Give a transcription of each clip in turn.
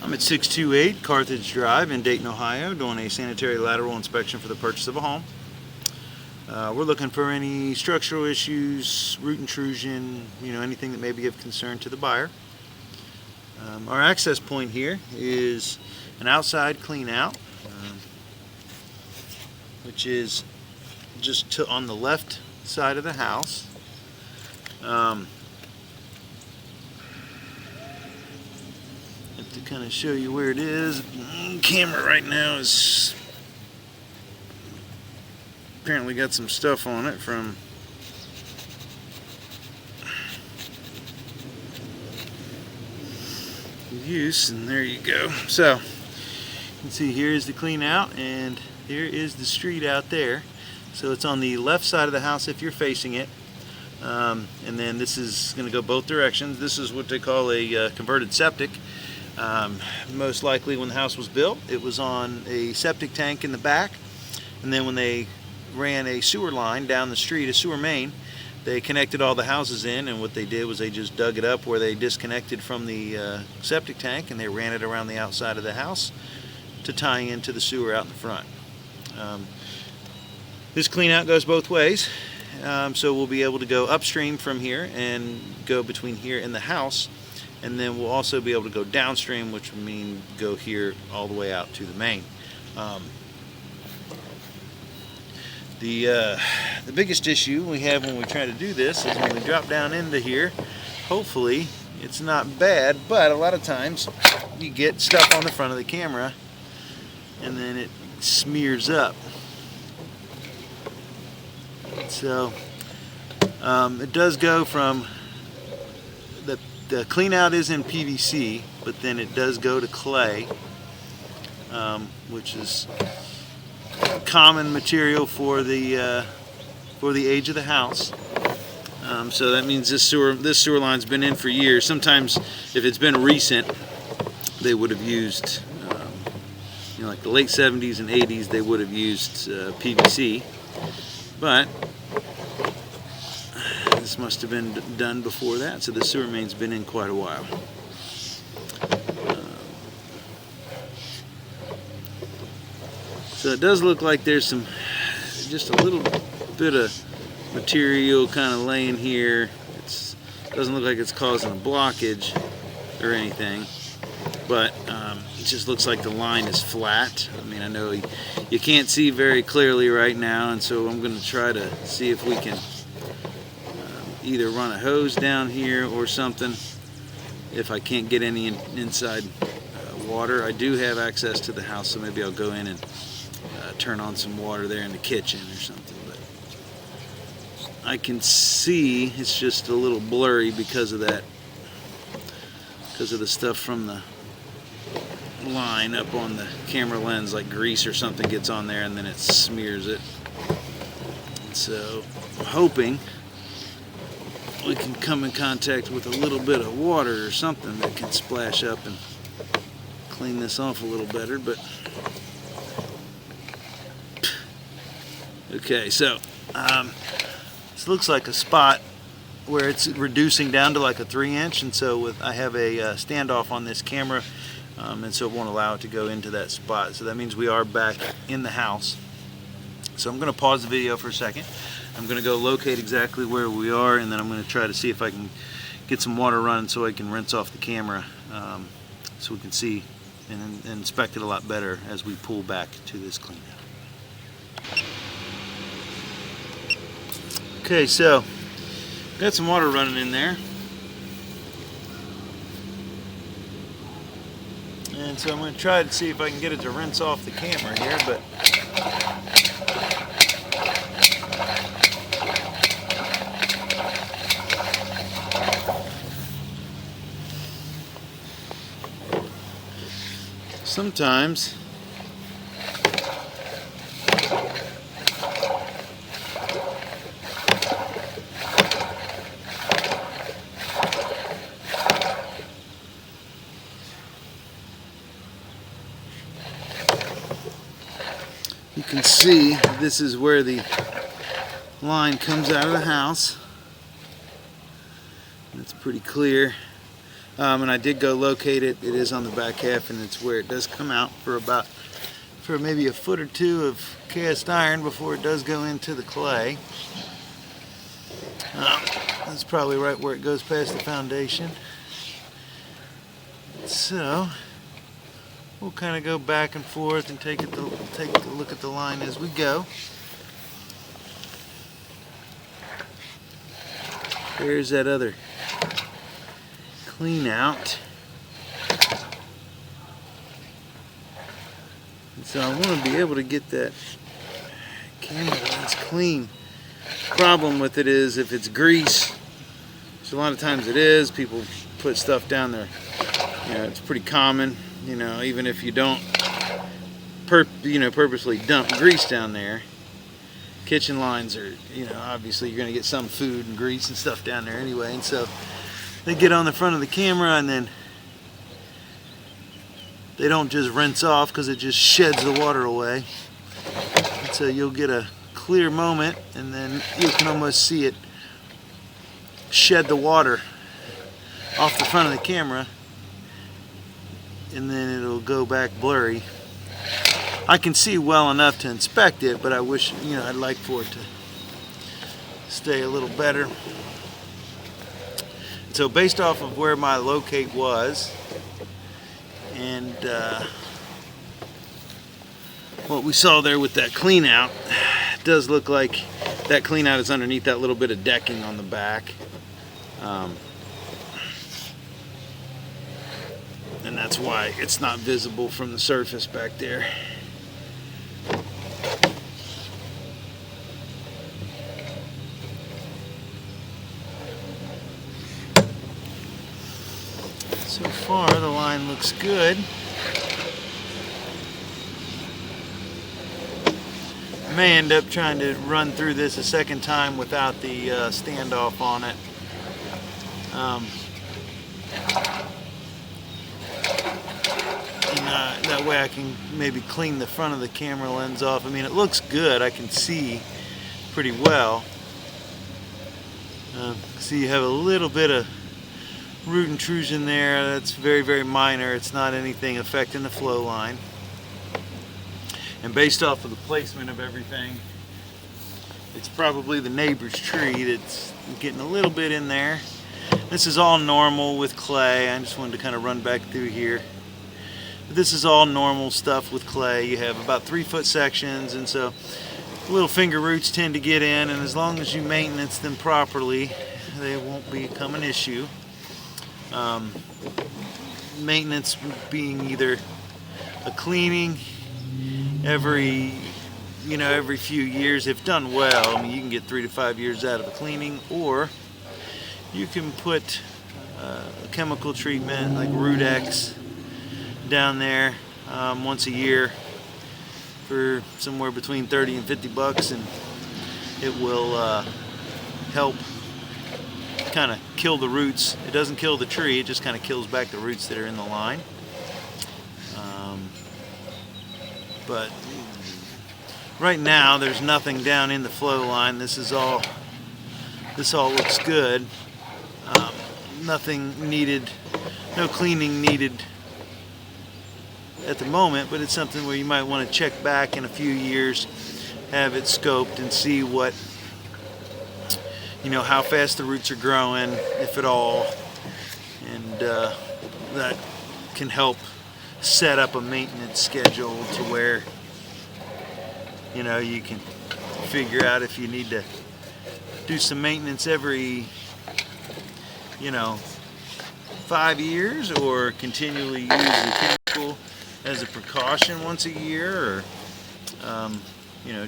I'm at 628 Carthage Drive in Dayton, Ohio, doing a sanitary lateral inspection for the purchase of a home. We're looking for any structural issues, root intrusion, anything that may be of concern to the buyer. Our access point here is an outside clean out, which is just on the left side of the house. To kind of show you where it is, the camera right now is apparently got some stuff on it from use, and there you go. So you can see here is the clean out, and here is the street out there. So it's on the left side of the house if you're facing it, and then this is going to go both directions. This is what they call a converted septic. Most likely when the house was built, it was on a septic tank in the back, and then when they ran a sewer line down the street, a sewer main, they connected all the houses in, and what they did was they just dug it up where they disconnected from the septic tank, and they ran it around the outside of the house to tie into the sewer out in the front. This clean out goes both ways, so we'll be able to go upstream from here and go between here and the house. And then we'll also be able to go downstream, which would mean go here all the way out to the main. The biggest issue we have when we try to do this is when we drop down into here. Hopefully it's not bad, but a lot of times you get stuff on the front of the camera and then it smears up. So it does go from the clean out is in PVC, but then it does go to clay, which is common material for the age of the house. So that means this sewer line's been in for years. Sometimes, if it's been recent, they would have used, like the late 70s and 80s, they would have used PVC, but this must have been done before that, so the sewer main's been in quite a while. So it does look like there's just a little bit of material kind of laying here. It doesn't look like it's causing a blockage or anything, but it just looks like the line is flat. I mean, I know you can't see very clearly right now, and so I'm going to try to see if we can either run a hose down here or something if I can't get any inside water. I do have access to the house, so maybe I'll go in and turn on some water there in the kitchen or something, but I can see it's just a little blurry because of that, because of the stuff from the line up on the camera lens, like grease or something gets on there and then it smears it. And so I'm hoping we can come in contact with a little bit of water or something that can splash up and clean this off a little better. But okay, so this looks like a spot where it's reducing down to like a 3-inch, and so I have a standoff on this camera, and so it won't allow it to go into that spot. So that means we are back in the house. So I'm going to pause the video for a second. I'm going to go locate exactly where we are, and then I'm going to try to see if I can get some water running so I can rinse off the camera, so we can see and inspect it a lot better as we pull back to this clean out. Okay, so got some water running in there, and so I'm going to try to see if I can get it to rinse off the camera here, but sometimes you can see this is where the line comes out of the house. It's pretty clear. And I did go locate it. It is on the back half, and it's where it does come out for maybe a foot or two of cast iron before it does go into the clay. That's probably right where it goes past the foundation. So we'll kind of go back and forth and take a look at the line as we go. There's that other clean out. And so I want to be able to get that camera lens clean. Problem with it is if it's grease, which a lot of times it is, people put stuff down there. You know, it's pretty common. You know, even if you don't purposely dump grease down there, kitchen lines are, you know, obviously you're going to get some food and grease and stuff down there anyway, and so they get on the front of the camera and then they don't just rinse off because it just sheds the water away. And so you'll get a clear moment and then you can almost see it shed the water off the front of the camera, and then it'll go back blurry. I can see well enough to inspect it, but I wish, you know, I'd like for it to stay a little better. So based off of where my locate was and what we saw there with that clean out, it does look like that clean out is underneath that little bit of decking on the back. And that's why it's not visible from the surface back there. So far the line looks good. I may end up trying to run through this a second time without the standoff on it. That way I can maybe clean the front of the camera lens off. I mean, it looks good. I can see pretty well. See, you have a little bit of root intrusion there. That's very, very minor. It's not anything affecting the flow line. And based off of the placement of everything, it's probably the neighbor's tree that's getting a little bit in there. This is all normal with clay. I just wanted to kind of run back through here. But this is all normal stuff with clay. You have about 3-foot sections, and so little finger roots tend to get in, and as long as you maintenance them properly, they won't become an issue. Maintenance being either a cleaning every few years, if done well. I mean, you can get 3 to 5 years out of a cleaning, or you can put a chemical treatment like Root X down there once a year for somewhere between 30 and 50 bucks, and it will help kind of kill the roots. It doesn't kill the tree, it just kind of kills back the roots that are in the line. But right now there's nothing down in the flow line. This all looks good. Nothing needed, no cleaning needed at the moment, but it's something where you might want to check back in a few years, have it scoped and see what, how fast the roots are growing, if at all, and that can help set up a maintenance schedule to where you can figure out if you need to do some maintenance every 5 years, or continually use the chemical as a precaution once a year, or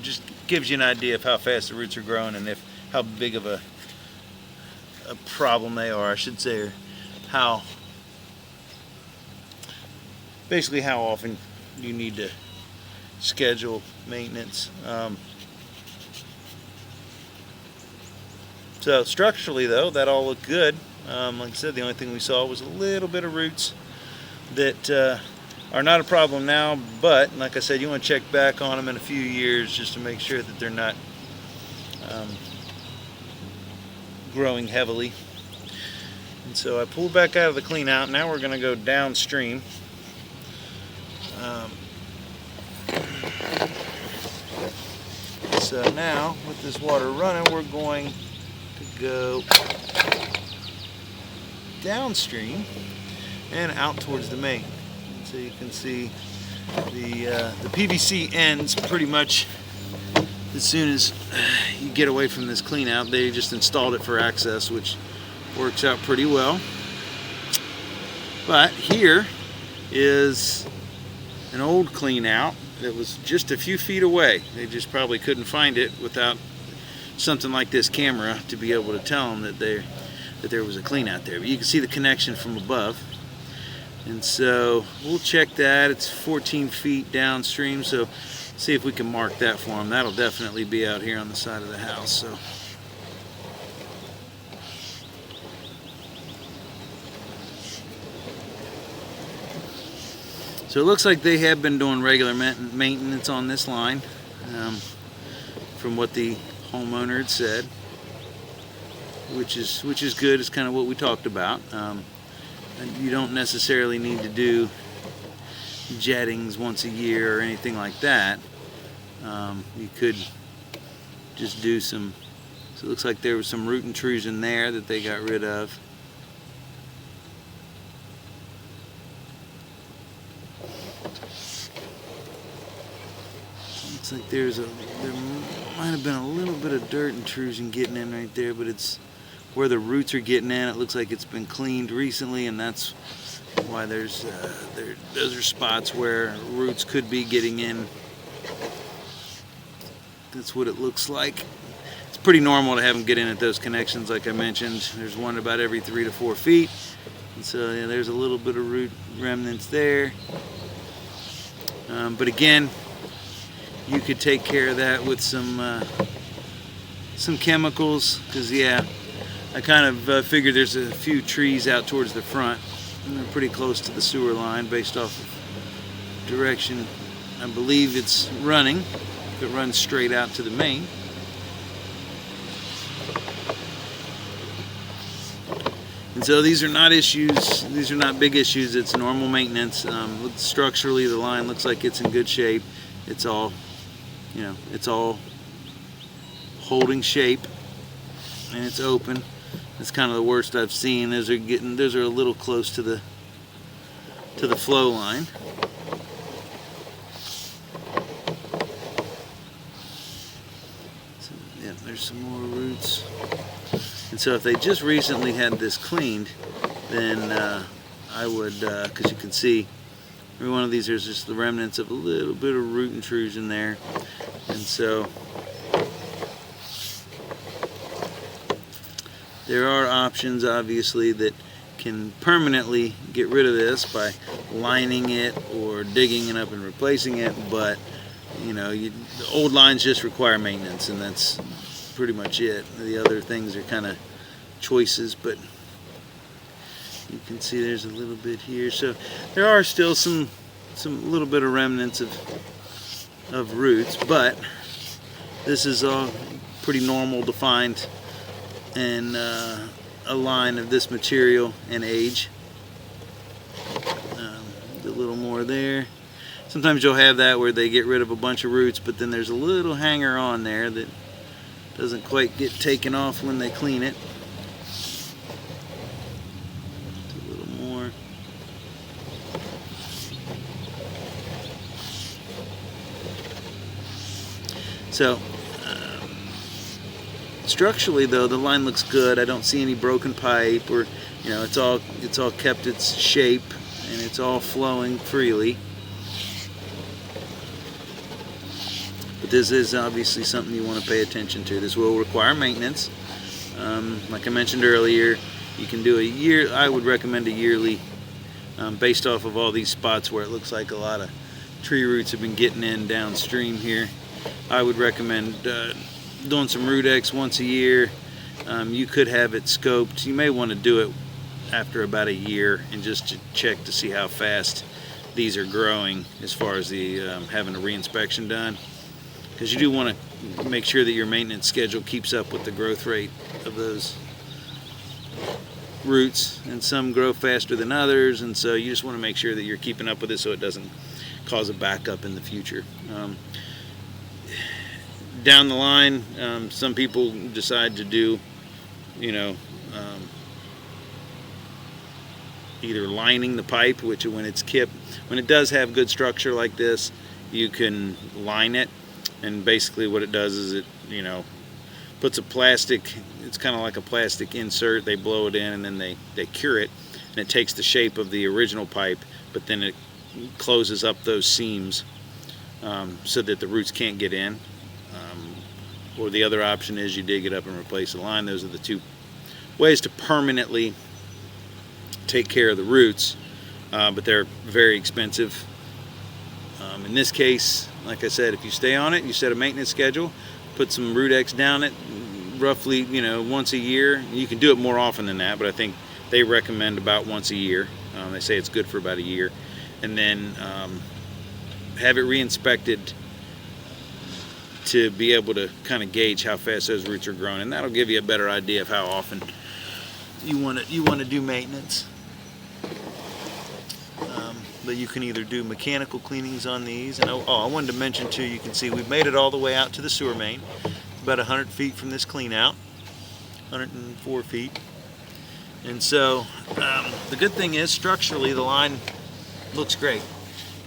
just gives you an idea of how fast the roots are growing and how big of a problem they are, I should say, or basically how often you need to schedule maintenance. So structurally though, that all looked good. Like I said, the only thing we saw was a little bit of roots that are not a problem now, but like I said, you want to check back on them in a few years just to make sure that they're not growing heavily. And so I pulled back out of the clean out. Now we're going to go downstream. So now with this water running, we're going to go downstream and out towards the main. And so you can see the PVC ends pretty much as soon as you get away from this clean out. They just installed it for access, which works out pretty well. But here is an old clean out that was just a few feet away. They just probably couldn't find it without something like this camera to be able to tell them that there was a clean out there. But you can see the connection from above. And so we'll check that. It's 14 feet downstream, so see if we can mark that for them. That'll definitely be out here on the side of the house. So it looks like they have been doing regular maintenance on this line, from what the homeowner had said, which is good. It's kind of what we talked about. You don't necessarily need to do jettings once a year or anything like that. You could just do some. So it looks like there was some root intrusion there that they got rid of. Looks like there might have been a little bit of dirt intrusion getting in right there, but it's where the roots are getting in. It looks like it's been cleaned recently, and that's why those are spots where roots could be getting in. That's what it looks like. It's pretty normal to have them get in at those connections, like I mentioned. There's one about every 3 to 4 feet, and so yeah, there's a little bit of root remnants there. But again, you could take care of that with some chemicals, because yeah, I kind of figured there's a few trees out towards the front, and they're pretty close to the sewer line based off of direction I believe it's running. If it runs straight out to the main. And so these are not issues, these are not big issues. It's normal maintenance. Structurally, the line looks like it's in good shape. It's all, you know, it's all holding shape, and it's open. It's kind of the worst I've seen. Those are a little close to the flow line. So, yeah, there's some more roots. And so if they just recently had this cleaned, then I would, because you can see every one of these, there's just the remnants of a little bit of root intrusion there. And so there are options, obviously, that can permanently get rid of this by lining it or digging it up and replacing it. But you know, the old lines just require maintenance, and that's pretty much it. The other things are kind of choices, but you can see there's a little bit here. So there are still some little bit of remnants of roots, but this is all pretty normal to find in a line of this material and age. A little more there. Sometimes you'll have that where they get rid of a bunch of roots, but then there's a little hanger on there that doesn't quite get taken off when they clean it. A little more. So structurally, though, the line looks good. I don't see any broken pipe, or you know, it's all kept its shape, and it's all flowing freely. But this is obviously something you want to pay attention to. This will require maintenance. Like I mentioned earlier, you can do a year. I would recommend a yearly, based off of all these spots where it looks like a lot of tree roots have been getting in downstream here. I would recommend doing some root X once a year. You could have it scoped. You may want to do it after about a year, and just to check to see how fast these are growing as far as the having a reinspection done, because you do want to make sure that your maintenance schedule keeps up with the growth rate of those. roots, and some grow faster than others, and so you just want to make sure that you're keeping up with it so it doesn't cause a backup in the future. Down the line, some people decide to do, you know, either lining the pipe, which when it's kipped, when it does have good structure like this, you can line it, and basically what it does is it, you know, puts a plastic, it's kind of like a plastic insert, they blow it in and then they cure it, and it takes the shape of the original pipe, but then it closes up those seams so that the roots can't get in. Or the other option is you dig it up and replace the line. Those are the two ways to permanently take care of the roots, but they're very expensive. In this case, like I said, if you stay on it, you set a maintenance schedule, put some root X down it roughly, you know, once a year. You can do it more often than that, but I think they recommend about once a year. They say it's good for about a year, and then have it re-inspected to be able to kind of gauge how fast those roots are growing, and that'll give you a better idea of how often you want to do maintenance. But you can either do mechanical cleanings on these, and I wanted to mention too, you can see we've made it all the way out to the sewer main, about 100 feet from this clean out, 104 feet. And so the good thing is structurally the line looks great.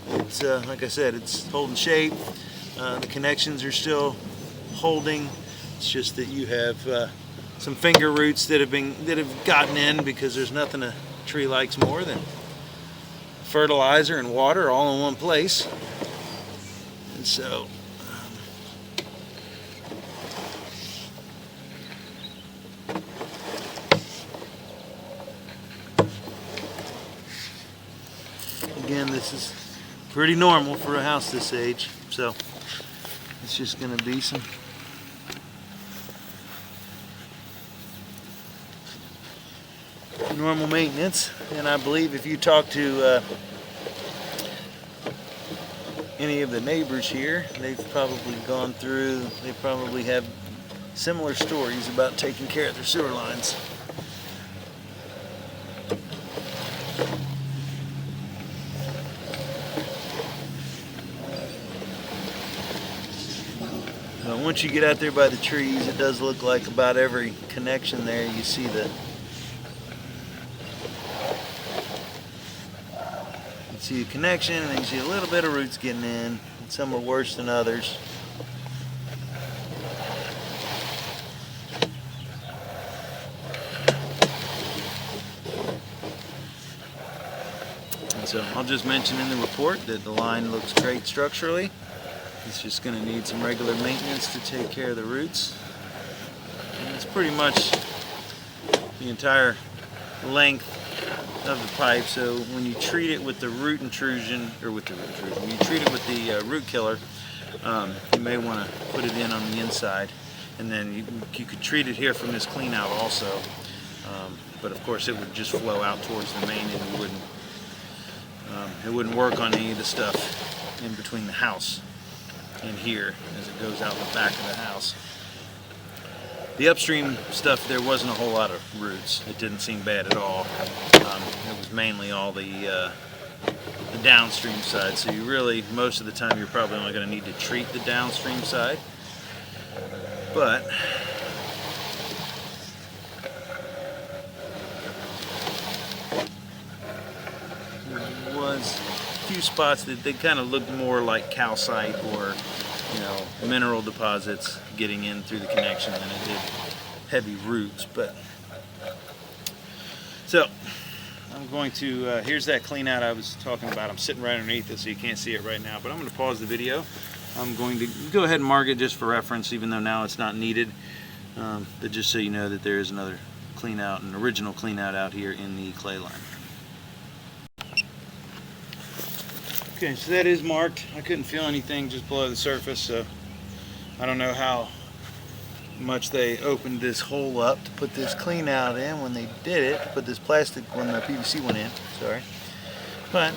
It's like I said, it's holding shape. The connections are still holding. It's just that you have some finger roots that have gotten in, because there's nothing a tree likes more than fertilizer and water all in one place. And so again, this is pretty normal for a house this age, so it's just going to be some normal maintenance. And I believe if you talk to any of the neighbors here, they've probably gone through, they probably have similar stories about taking care of their sewer lines. Once you get out there by the trees, it does look like about every connection there you see a connection, and then you see a little bit of roots getting in, and some are worse than others. And so I'll just mention in the report that the line looks great structurally. It's just going to need some regular maintenance to take care of the roots. And it's pretty much the entire length of the pipe. So when you treat it with the root intrusion, when you treat it with the root killer, you may want to put it in on the inside, and then you could treat it here from this clean out also. But of course it would just flow out towards the main, and it wouldn't work on any of the stuff in between the house and here as it goes out the back of the house. The upstream stuff, there wasn't a whole lot of roots. It didn't seem bad at all. It was mainly all the downstream side. So you really, most of the time, you're probably only going to need to treat the downstream side. But there was a few spots that they kind of looked more like calcite or, you know, mineral deposits getting in through the connection than it did heavy roots. But so I'm going to here's that clean out I was talking about. I'm sitting right underneath it, so you can't see it right now, but I'm going to pause the video. I'm going to go ahead and mark it just for reference, even though now it's not needed, but just so you know that there is another clean out, an original clean out here in the clay line. Okay, so that is marked. I couldn't feel anything just below the surface, so I don't know how much they opened this hole up to put this clean out in when they did it, to put this plastic when the PVC went in, sorry. But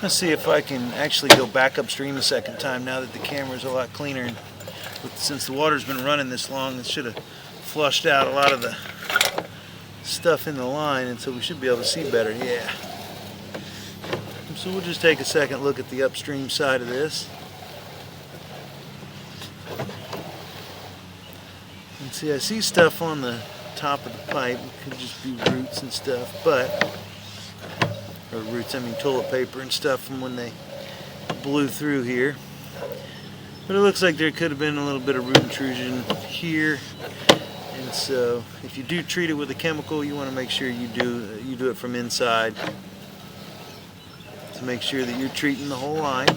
let's see if I can actually go back upstream a second time now that the camera's a lot cleaner. And since the water's been running this long, it should have flushed out a lot of the stuff in the line, and so we should be able to see better. Yeah. So we'll just take a second look at the upstream side of this. And see, I see stuff on the top of the pipe. It could just be roots and stuff, but, or roots, I mean toilet paper and stuff from when they blew through here. But it looks like there could have been a little bit of root intrusion here. And so if you do treat it with a chemical, you want to make sure you do it from inside to make sure that you're treating the whole line.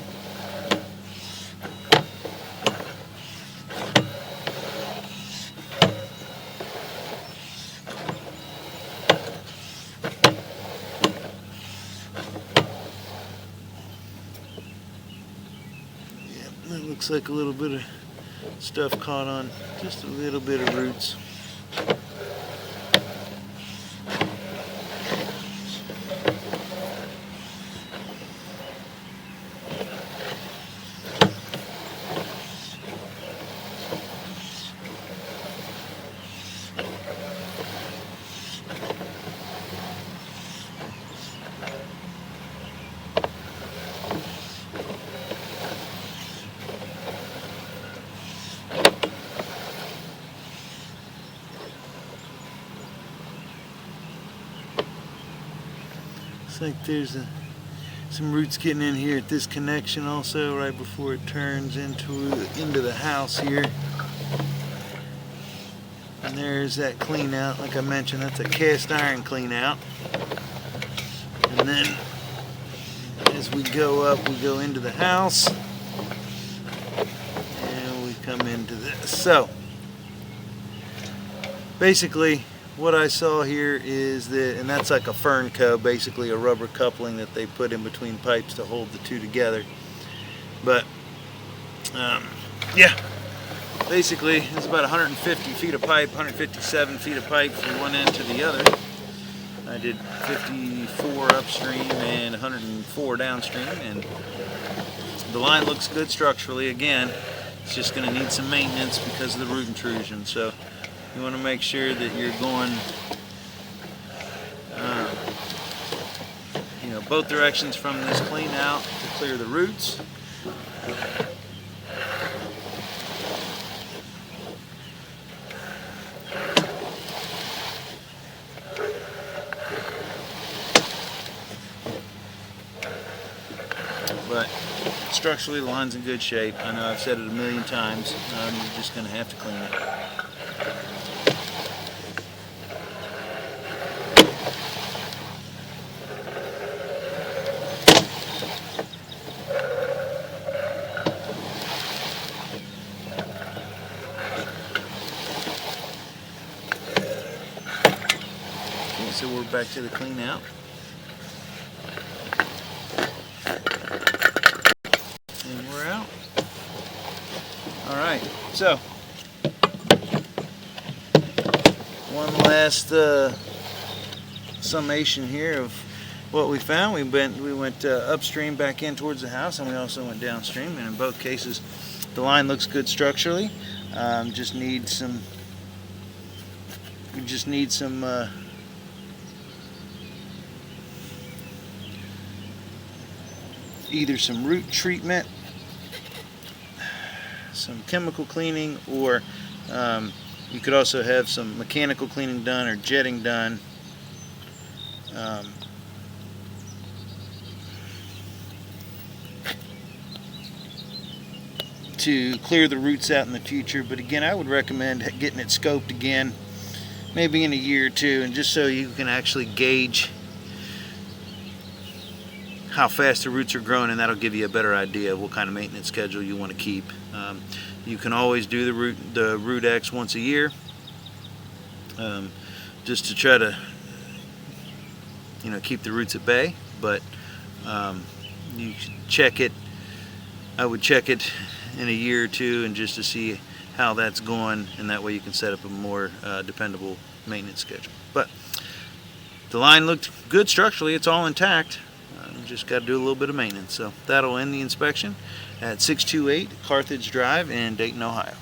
That looks like a little bit of stuff caught on just a little bit of roots. Looks like there's some roots getting in here at this connection also, right before it turns into the house here. And there's that clean out. Like I mentioned, that's a cast iron clean out. And then as we go up, we go into the house and we come into this. So basically what I saw here is that, and that's like a fern co, basically a rubber coupling that they put in between pipes to hold the two together. But yeah, basically it's about 150 feet of pipe, 157 feet of pipe from one end to the other. I did 54 upstream and 104 downstream, and the line looks good structurally. Again, it's just going to need some maintenance because of the root intrusion. So you want to make sure that you're going both directions from this clean out to clear the roots. But structurally the line's in good shape. I know I've said it a million times. You're just going to have to clean it. So we're back to the clean out. And we're out. Alright, so one last summation here of what we found. We went upstream back in towards the house, and we also went downstream, and in both cases the line looks good structurally. Just need some either some root treatment, some chemical cleaning, or you could also have some mechanical cleaning done or jetting done to clear the roots out in the future. But again, I would recommend getting it scoped again, maybe in a year or two, and just so you can actually gauge how fast the roots are growing, and that'll give you a better idea of what kind of maintenance schedule you want to keep. You can always do the root X once a year, just to try to keep the roots at bay. But you should check it. I would check it in a year or two, and just to see how that's going, and that way you can set up a more dependable maintenance schedule. But the line looked good structurally. It's all intact. Just got to do a little bit of maintenance. So that'll end the inspection at 628 Carthage Drive in Dayton, Ohio.